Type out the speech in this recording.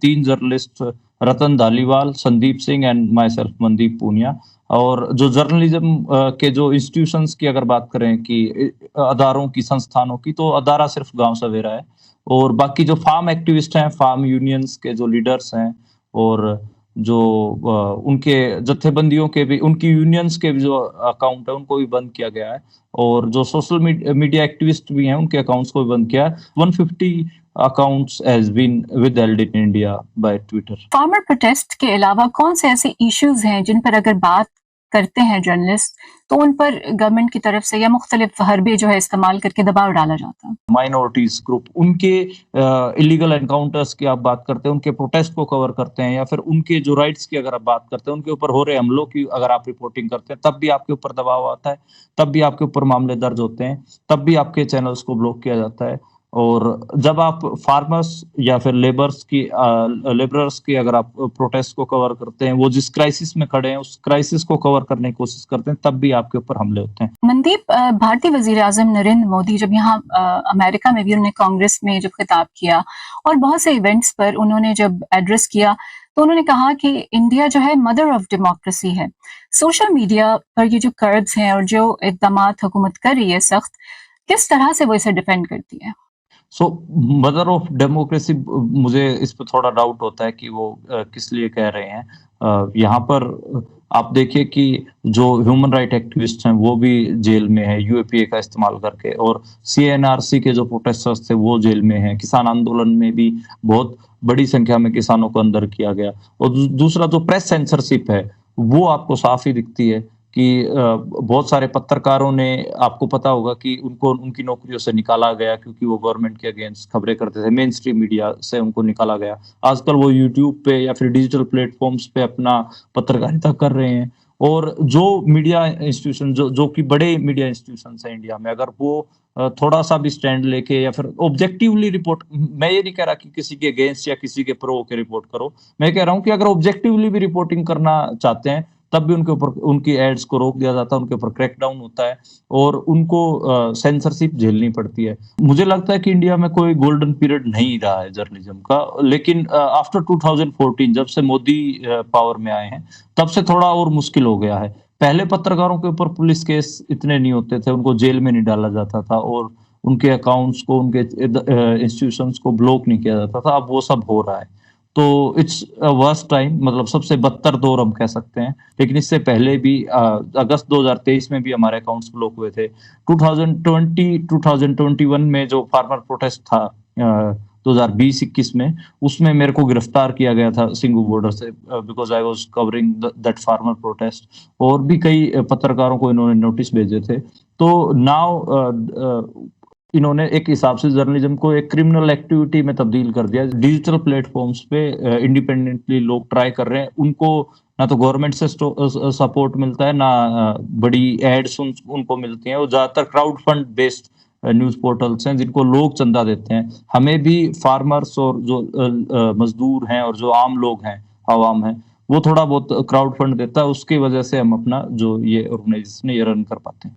3 journalist Ratan Dhaliwal, Sandeep Singh and myself Mandeep Punia. और जो journalism के जो इंस्टीट्यूशंस की अगर बात करें कि अदारों की, संस्थानों की, तो अदारा सिर्फ गाँव सवेरा है। और बाकी जो फार्म एक्टिविस्ट हैं, फार्म यूनियंस के जो लीडर्स हैं और जो उनके जत्थेबंदियों के भी, उनकी यूनियंस के भी जो अकाउंट है उनको भी बंद किया गया है। और जो सोशल मीडिया एक्टिविस्ट भी हैं उनके अकाउंट्स को भी बंद किया है। 150 accounts has been withheld in India by Twitter. Farmer protest के अलावा कौन से ऐसे इश्यूज हैं जिन पर अगर बात करते हैं जर्नलिस्ट तो उन पर गवर्नमेंट की तरफ से या मुख्तलिफ हरबे जो है इस्तेमाल करके दबाव डाला जाता है? माइनॉरिटीज ग्रुप, उनके इलीगल एनकाउंटर्स की आप बात करते हैं, उनके प्रोटेस्ट को कवर करते हैं, या फिर उनके जो राइट्स की अगर आप बात करते हैं, उनके ऊपर हो रहे हमलों की अगर आप रिपोर्टिंग करते हैं, तब भी आपके ऊपर दबाव आता है, तब भी आपके ऊपर मामले दर्ज होते हैं, तब भी आपके चैनल्स को ब्लॉक किया जाता है। और जब आप फार्मर्स या फिर लेबरर्स की अगर आप प्रोटेस्ट को कवर करते हैं, वो जिस क्राइसिस में खड़े हैं उस क्राइसिस को कवर करने की कोशिश करते हैं, तब भी आपके ऊपर हमले होते हैं। मनदीप, भारतीय वजीर आजम नरेंद्र मोदी जब यहाँ अमेरिका में भी उन्होंने कांग्रेस में जब खिताब किया और बहुत से इवेंट्स पर उन्होंने जब एड्रेस किया तो उन्होंने कहा कि इंडिया जो है मदर ऑफ डेमोक्रेसी है। सोशल मीडिया पर ये जो कर्ब्स हैं और जो इक़दाम हुकूमत कर रही है सख्त, किस तरह से वो इसे डिफेंड करती है? मदर ऑफ डेमोक्रेसी, मुझे इस पे थोड़ा डाउट होता है कि वो किस लिए कह रहे हैं। यहाँ पर आप देखिए कि जो ह्यूमन राइट एक्टिविस्ट हैं वो भी जेल में है यूएपीए का इस्तेमाल करके, और सीएनआरसी के जो प्रोटेस्टर्स थे वो जेल में हैं। किसान आंदोलन में भी बहुत बड़ी संख्या में किसानों को अंदर किया गया। और दूसरा जो प्रेस सेंसरशिप है वो आपको साफ ही दिखती है कि बहुत सारे पत्रकारों ने, आपको पता होगा कि उनको उनकी नौकरियों से निकाला गया क्योंकि वो गवर्नमेंट के अगेंस्ट खबरें करते थे। मेन स्ट्रीम मीडिया से उनको निकाला गया। आजकल वो यूट्यूब पे या फिर डिजिटल प्लेटफॉर्म्स पे अपना पत्रकारिता कर रहे हैं। और जो मीडिया इंस्टीट्यूशन जो कि बड़े मीडिया इंस्टीट्यूशन है इंडिया में, अगर वो थोड़ा सा भी स्टैंड लेके या फिर ऑब्जेक्टिवली रिपोर्ट, मैं ये नहीं कह रहा कि किसी के अगेंस्ट या किसी के प्रो के रिपोर्ट करो, मैं कह रहा हूँ कि अगर ऑब्जेक्टिवली भी रिपोर्टिंग करना चाहते हैं तब भी उनके ऊपर, उनकी एड्स को रोक दिया जाता है, उनके ऊपर क्रैकडाउन होता है और उनको सेंसरशिप झेलनी पड़ती है। मुझे लगता है कि इंडिया में कोई गोल्डन पीरियड नहीं रहा है जर्नलिज्म का, लेकिन आफ्टर 2014 जब से मोदी पावर में आए हैं तब से थोड़ा और मुश्किल हो गया है। पहले पत्रकारों के ऊपर पुलिस केस इतने नहीं होते थे, उनको जेल में नहीं डाला जाता था और उनके अकाउंट्स को, उनके इंस्टीट्यूशंस को ब्लॉक नहीं किया जाता था। अब वो सब हो रहा है, तो इट्स वर्स्ट टाइम, मतलब सबसे बदतर दौर हम कह सकते हैं। लेकिन इससे पहले भी अगस्त 2023 में भी हमारे अकाउंट्स ब्लॉक हुए थे। 2021 में जो फार्मर प्रोटेस्ट था 2020-21 में, उसमें मेरे को गिरफ्तार किया गया था सिंघू बॉर्डर से, because I was covering that farmer protest. और भी कई पत्रकारों को इन्होंने नोटिस भेजे थे। तो नाउ इन्होंने एक हिसाब से जर्नलिज्म को एक क्रिमिनल एक्टिविटी में तब्दील कर दिया। डिजिटल प्लेटफॉर्म्स पे इंडिपेंडेंटली लोग ट्राई कर रहे हैं, उनको ना तो गवर्नमेंट से सपोर्ट मिलता है, ना बड़ी एड्स उनको मिलती हैं। और ज्यादातर crowd fund based news portals हैं जिनको लोग चंदा देते हैं। हमें भी फार्मर्स और जो मजदूर हैं और जो आम लोग हैं, आवाम है, वो थोड़ा बहुत क्राउड फंड देता है, उसकी वजह से हम अपना जो ये ऑर्गेनाइजेशन ये रन कर पाते हैं।